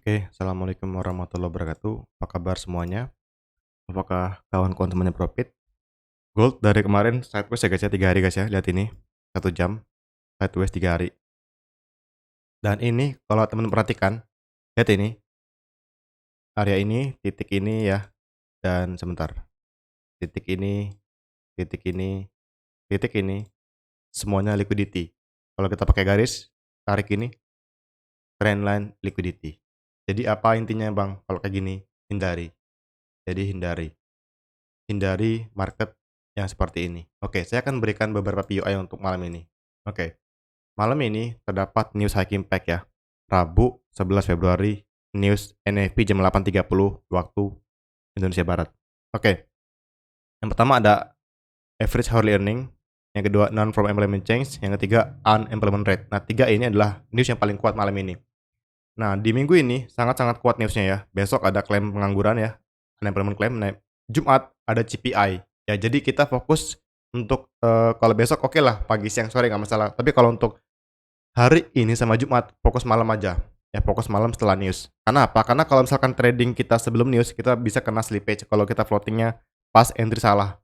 Oke, assalamualaikum warahmatullahi wabarakatuh. Apa kabar semuanya? Apakah kawan-kawan semuanya profit? Gold dari kemarin sideways ya guys ya, 3 hari guys ya. Lihat ini, 1 jam sideways 3 hari. Dan ini kalau teman perhatikan, lihat ini, area ini, titik ini ya, dan sebentar. Titik ini, titik ini, titik ini, semuanya liquidity. Kalau kita pakai garis, tarik ini, trendline liquidity. Jadi apa intinya Bang? Kalau kayak gini, hindari. Jadi hindari market yang seperti ini. Oke, saya akan berikan beberapa POI untuk malam ini. Oke, malam ini terdapat news high impact ya. Rabu 11 Februari, news NFP jam 8.30 waktu Indonesia Barat. Oke, yang pertama ada average hourly earning, yang kedua non from employment change, yang ketiga unemployment rate. Nah, 3 ini adalah news yang paling kuat malam ini. Nah, di minggu ini sangat-sangat kuat newsnya ya. Besok ada klaim pengangguran ya, unemployment claim. Nah, Jumat ada CPI. Ya, jadi kita fokus untuk kalau besok oke lah pagi, siang, sore nggak masalah. Tapi kalau untuk hari ini sama Jumat fokus malam aja. Ya, fokus malam setelah news. Karena apa? Karena kalau misalkan trading kita sebelum news, kita bisa kena slippage kalau kita floatingnya pas entry salah.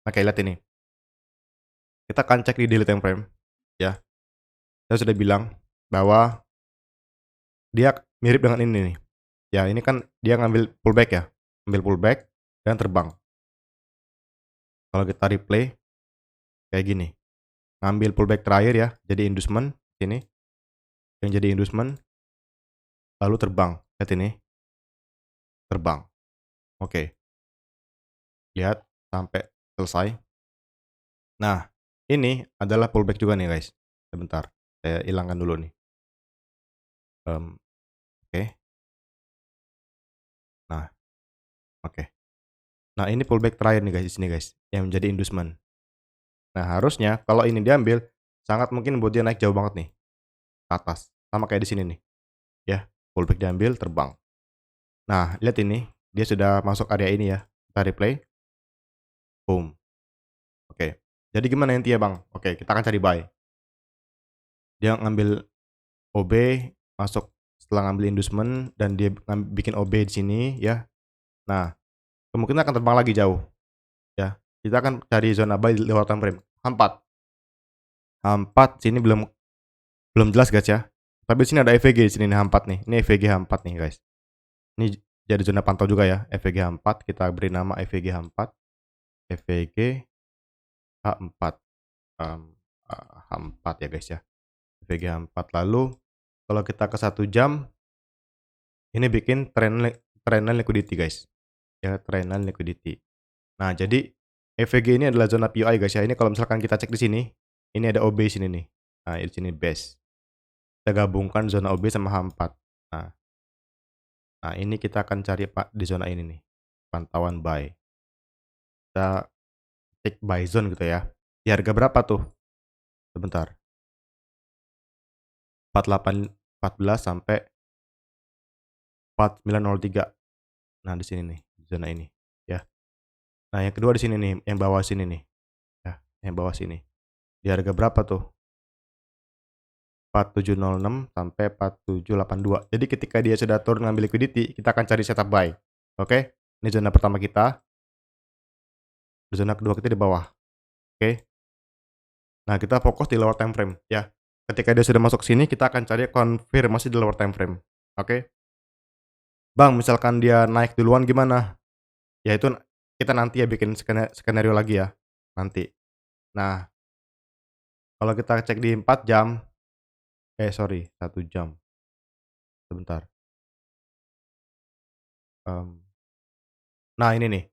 Oke, lihat ini. Kita akan cek di daily time frame. Ya, saya sudah bilang bahwa dia mirip dengan ini nih. Ya, ini kan dia ngambil pullback ya. Ambil pullback dan terbang. Kalau kita replay kayak gini. Ngambil pullback terakhir ya, jadi inducement sini. Yang jadi inducement lalu terbang. Lihat ini. Terbang. Oke. Lihat sampai selesai. Nah, ini adalah pullback juga nih, guys. Sebentar. Saya hilangkan dulu nih. Oke. Nah, oke. Nah, ini pullback terakhir nih guys di sini guys, yang menjadi inducement. Nah, harusnya kalau ini diambil sangat mungkin buat dia naik jauh banget nih ke atas. Sama kayak di sini nih. Ya, pullback diambil terbang. Nah, lihat ini, dia sudah masuk area ini ya. Kita replay. Boom. Oke. Jadi gimana intinya, Bang? Oke, kita akan cari buy. Dia ngambil OB, masuk setelah ngambil inducement dan dia bikin OB di sini ya. Nah, kemungkinan akan terbang lagi jauh. Ya. Kita akan cari zona buy di lower time frame. H4. H4 sini belum jelas guys ya. Tapi di sini ada EVG di sini nih H4 nih. Ini EVG H4 nih guys. Ini jadi zona pantau juga ya. EVG H4, kita beri nama EVG H4. EVG H4. H4 ya guys ya. EVG H4. Lalu kalau kita ke 1 jam, ini bikin trendline liquidity guys. Ya, trendline liquidity. Nah, jadi EVG ini adalah zona POI guys ya. Ini kalau misalkan kita cek di sini, ini ada OB sini nih. Nah, di sini base. Kita gabungkan zona OB sama H4. Nah, ini kita akan cari Pak di zona ini nih. Pantauan buy. Kita take buy zone gitu ya. Di harga berapa tuh? Sebentar. 4814 sampai 4903. Nah, di sini nih, di zona ini ya. Nah, yang kedua di sini nih, yang bawah sini nih. Ya, yang bawah sini. Di harga berapa tuh? 4706 sampai 4782. Jadi ketika dia sudah turun ngambil liquidity, kita akan cari setup buy. Oke? Ini zona pertama kita. Zona kedua kita di bawah. Oke? Nah, kita fokus di lower time frame ya. Ketika dia sudah masuk sini, kita akan cari konfirmasi di lower time frame. Oke? Bang, misalkan dia naik duluan gimana? Ya itu kita nanti ya bikin skenario lagi ya, nanti. Nah, kalau kita cek di 4 jam, sorry, 1 jam. Sebentar. Nah, ini nih.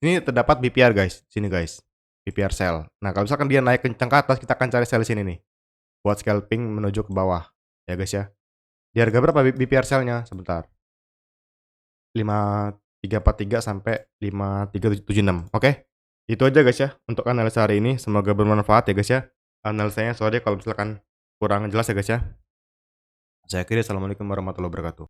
Ini terdapat BPR guys, sini guys. BPR sell. Nah, kalau misalkan dia naik kencang ke atas, kita akan cari sell di sini nih. Buat scalping menuju ke bawah. Ya guys ya. Di harga berapa BPR sell-nya? Sebentar. 5343 sampai 5376. Oke. Itu aja guys ya untuk analisa hari ini. Semoga bermanfaat ya guys ya. Analisanya sorry kalau misalkan kurang jelas ya guys ya. Saya akhiri, assalamualaikum warahmatullahi wabarakatuh.